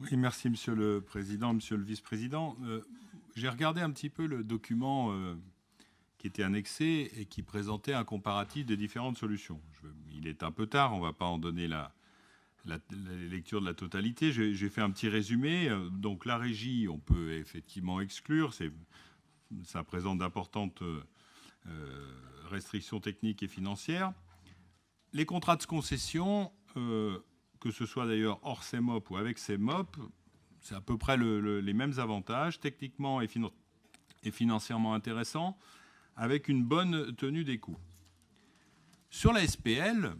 Oui, merci Monsieur le Président, Monsieur le Vice-président. J'ai regardé un petit peu le document qui était annexé et qui présentait un comparatif des différentes solutions. Il est un peu tard, on ne va pas en donner la lecture de la totalité. J'ai fait un petit résumé. Donc la régie, on peut effectivement exclure. Ça présente d'importantes restrictions techniques et financières. Les contrats de concession, que ce soit d'ailleurs hors CEMOP ou avec CEMOP, c'est à peu près les mêmes avantages, techniquement et financièrement intéressants, avec une bonne tenue des coûts. Sur la SPL,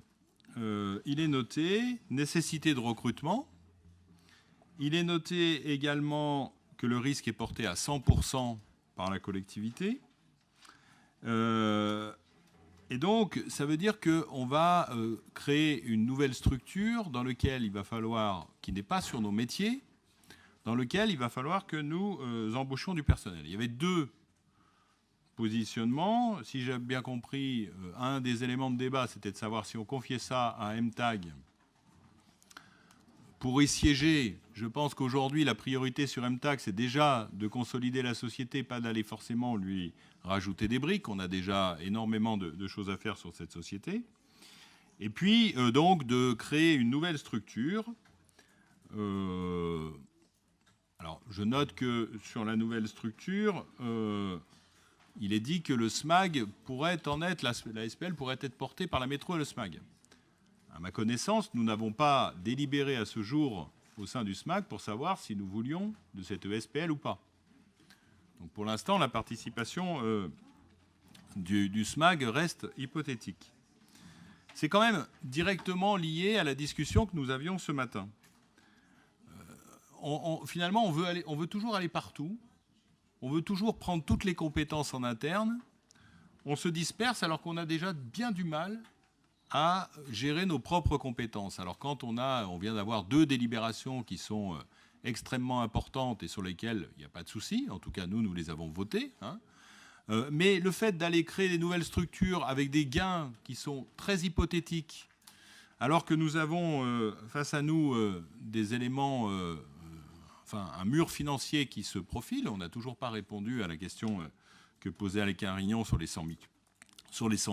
il est noté nécessité de recrutement. Il est noté également que le risque est porté à 100% par la collectivité. Et donc, ça veut dire qu'on va créer une nouvelle structure dans laquelle il va falloir, qui n'est pas sur nos métiers, dans lequel il va falloir que nous embauchions du personnel. Il y avait deux positionnements. Si j'ai bien compris, un des éléments de débat, c'était de savoir si on confiait ça à MTAG. Pour y siéger, je pense qu'aujourd'hui, la priorité sur MTAG, c'est déjà de consolider la société, pas d'aller forcément lui rajouter des briques. On a déjà énormément de choses à faire sur cette société. Et puis, donc, de créer une nouvelle structure. Alors, je note que sur la nouvelle structure, il est dit que le SMAG pourrait en être, la SPL pourrait être portée par la métro et le SMAG. À ma connaissance, nous n'avons pas délibéré à ce jour au sein du SMAG pour savoir si nous voulions de cette ESPL ou pas. Donc pour l'instant, la participation du SMAG reste hypothétique. C'est quand même directement lié à la discussion que nous avions ce matin. Finalement, on veut toujours aller partout. On veut toujours prendre toutes les compétences en interne. On se disperse alors qu'on a déjà bien du mal à gérer nos propres compétences. Alors quand on vient d'avoir 2 délibérations qui sont extrêmement importantes et sur lesquelles il n'y a pas de souci, en tout cas nous les avons votées, hein. Mais le fait d'aller créer des nouvelles structures avec des gains qui sont très hypothétiques, alors que nous avons face à nous des éléments, un mur financier qui se profile, on n'a toujours pas répondu à la question que posait Alain Carignon sur les 100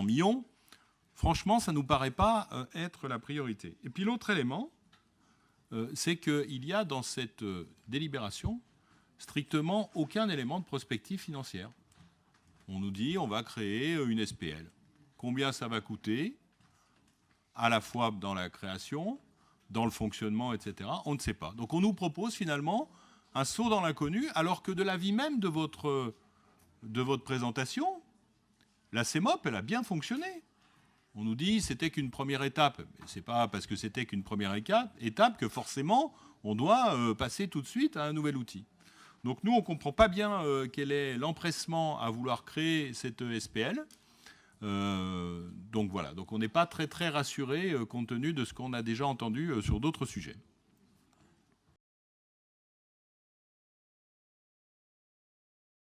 millions. Franchement, ça ne nous paraît pas être la priorité. Et puis l'autre élément, c'est qu'il y a dans cette délibération strictement aucun élément de prospective financière. On nous dit on va créer une SPL. Combien ça va coûter, à la fois dans la création, dans le fonctionnement, etc. On ne sait pas. Donc on nous propose finalement un saut dans l'inconnu, alors que de l'avis même de votre présentation, la CEMOP, elle a bien fonctionné. On nous dit que c'était qu'une première étape. Ce n'est pas parce que c'était qu'une première étape que forcément on doit passer tout de suite à un nouvel outil. Donc nous, on ne comprend pas bien quel est l'empressement à vouloir créer cette SPL. Donc voilà, donc on n'est pas très rassuré compte tenu de ce qu'on a déjà entendu sur d'autres sujets.